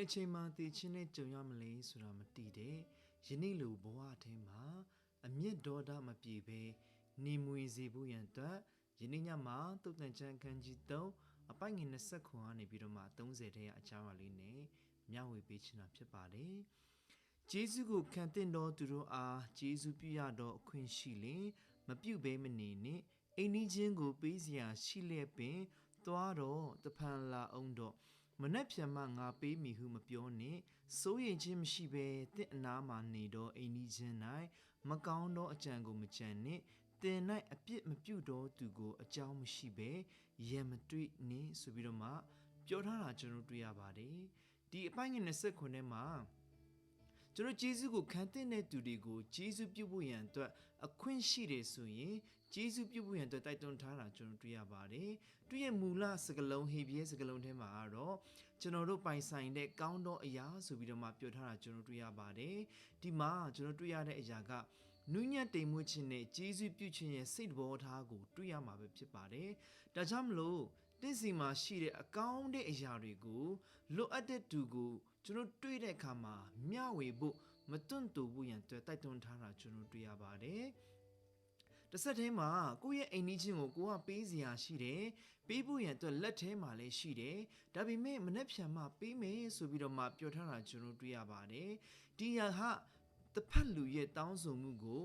အချိန်မှတည်ချင်းနဲ့ကြုံရမလဲဆိုတာမသိတဲ့ယနေ့လိုဘဝထဲမှာအမျက်ဒေါသမပြေဘဲနေမွေစေဖို့ရန်အတွက်ယနေ့ညမှာတုတ်တန်ချမ်းခန်းကြီး3အပိုင်ငယ်20ခွန်ကနေပြီးတော့မှ30တဲ့အကြောင်းအလေးနဲ့မျှဝေပေးချင်တာဖြစ်ပါတယ်။ဂျေဇုကိုခံတဲ့တော်သူတို့အားဂျေဇုပြုရတော့အခွင့်ရှိလင်မပြုဘဲမနေနှင့်အိမ်နီးချင်းကိုပေးစရာရှိလျက်ပင်သွားတော့တဖန်လာအောင်တော့မနှက်ဖြံမှငါပေးမိဟုမပြောနှင့်စိုးရိမ်ခြင်းမရှိဘဲတင့်အနာမှနေတော့အိမ်နီးချင်း၌မကောင်းသောအကြံကိုမကြံနှင့်တင်၌အပြစ်မပြုတော့သူကိုအကြောင်းမရှိဘဲရံမတွေ့နှင့်ဆိုပြီးတော့မှပြောထားတာကျွန်တော်တွေ့ရပါတယ်ဒီအပိုင်းငယ်20ခုထဲမှာကျွန်တော်ဂျေဇုကိုခံတဲ့သူတွေကိုဂျေဇုပြုဖို့ရန်အတွက်အခွင့်ရှိတယ်ဆိုရင်ဂျေဇုပြုဖို့ရန်အတွက်တိုက်တွန်းထားတာကျွန်တော်တွေ့ရပါတယ်။သူရဲ့မူလစကားလုံးဟေဘရဲစကားလုံးထဲမှာကတော့ကျွန်တော်တို့ပိုင်ဆိုင်တဲ့ကောင်းသောအရာဆိုပြီးတော့မှပြောထားတာကျွန်တော်တွေ့ရပါတယ်။ဒီမှာကျွန်တော်တွေ့ရတဲ့အရာကနူးညံ့တိမ်မွေ့ခြင်းနဲ့ဂျေဇုပြုခြင်းရဲ့စိတ်တော်ထားကိုတွေ့ရမှာပဲဖြစ်ပါတယ်။ဒါကြောင့်မလို့တင့်စီမှာရှိတဲ့အကောင်းတဲ့အရာတွေကိုလိုအပ်တဲ့သူကိုကျွန်တော်တွေ့တဲ့အခါမှာမျှဝေဖို့မတွန့်တူဘူးရန်အတွက်တိုက်တွန်းထားတာကျွန်တော်တွေ့ရပါတယ်။တစ်ဆက်တည်းမှာကိုယ့်ရဲ့အိမ်နီးချင်းကိုကိုကပေးစရာရှိတယ်။ပေးဖို့ရန်အတွက်လက်ထဲမှာလည်းရှိတယ်။ဒါပေမဲ့မနှက်ဖြံမှပေးမယ်ဆိုပြီးတော့မှပြောထားတာကျွန်တော်တွေ့ရပါတယ်။ဒီဟာတစ်ဖက်လူရဲ့တောင်းဆိုမှုကို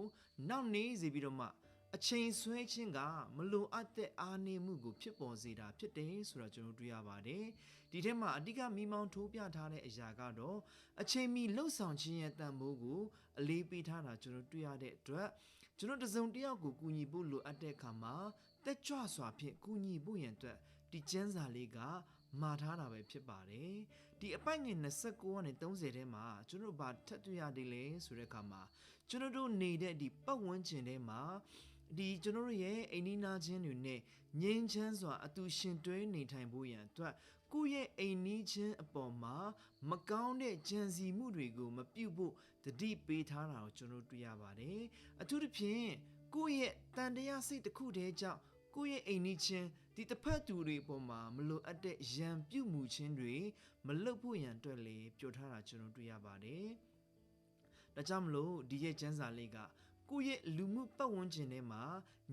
နောက်နေစေပြီးတော့မှအချိန်ဆွဲခြင်းကမလိုအပ်တဲ့အားနည်းမှုကိုဖြစ်ပေါ်စေတာဖြစ်တယ်ဆိုတာကျွန်တော်တွေ့ရပါတယ်။ဒီထဲမှာအဓိကမိမောင်းထိုးပြထားတဲ့အရာကတော့အချိန်မီလှုပ်ဆောင်ခြင်းရဲ့တန်ဖိုးကိုအလေးပေးထားတာကျွန်တော်တွေ့ရတဲ့အတွက်ကျွန်တော်တစုံတစ်ယောက်ကိုကူညီဖို့လိုအပ်တဲ့အခါမှာတက်ကြွစွာဖြင့်ကူညီဖို့ရန်အတွက်ဒီကျမ်းစာလေးကမှာထားတာပဲဖြစ်ပါတယ်။ဒီအပိုက်ငယ်29ကနေ30ထဲမှာကျွန်တော်ဘာထပ်တွေ့ရတယ်လဲဆိုတဲ့အခါမှာကျွန်တော်တို့နေတဲ့ဒီပတ်ဝန်းကျင်ထဲမှာဒီကျွန်တော်တို့ရဲ့အိမ်နီးနားချင်းတွေနဲ့ငြိမ်းချမ်းစွာအတူရှင်တွဲနေထိုင်ဖို့ရန်အတွက်ကိုယ့်ရဲ့အိမ်နီးချင်းအပေါ်မှာမကောင်းတဲ့ကြံစည်မှုတွေကိုမပြုတ်ဖို့တတိပေးထားတာကိုကျွန်တော်တွေ့ရပါတယ်အထူးသဖြင့်ကိုယ့်ရဲ့တန်တရားစိတ်တစ်ခုတည်းကြောင့်ကိုယ့်ရဲ့အိမ်နီးချင်းဒီတစ်ဖက်သူတွေပေါ်မှာမလိုအပ်တဲ့ရန်ပြုတ်မှုချင်းတွေမလုပ်ဖို့ရန်အတွက်လည်းပြောထားတာကျွန်တော်တွေ့ရပါတယ်ဒါကြောင့်မလို့ဒီရဲ့ကျမ်းစာလေးကကိုယ့်ရဲ့လူမှုပတ်ဝန်းကျင်ထဲမှာ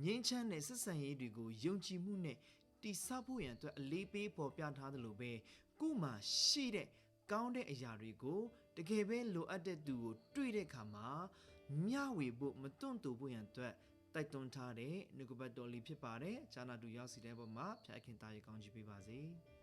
ငြိမ်းချမ်းတဲ့ဆက်ဆံရေးတွေကိုယုံကြည်မှုနဲ့တည်ဆောက်ဖို့ရန်အတွက်အလေးပေးပေါ်ပြထားသလိုပဲကိုယ်မှာရှိတဲ့ကောင်းတဲ့အရာတွေကိုတကယ်ပဲလိုအပ်တဲ့သူကိုတွေ့တဲ့အခါမှာမျှဝေဖို့မတွန့်တူဖို့ရန်အတွက်တိုက်တွန်းထားတဲ့နှုတ်ကပတ်တော်လေးဖြစ်ပါတယ်။ဂျာနာတူရောက်စီတဲ့ဘက်မှာဖျားခင်သားရေကောင်းချီးပေးပါစေ။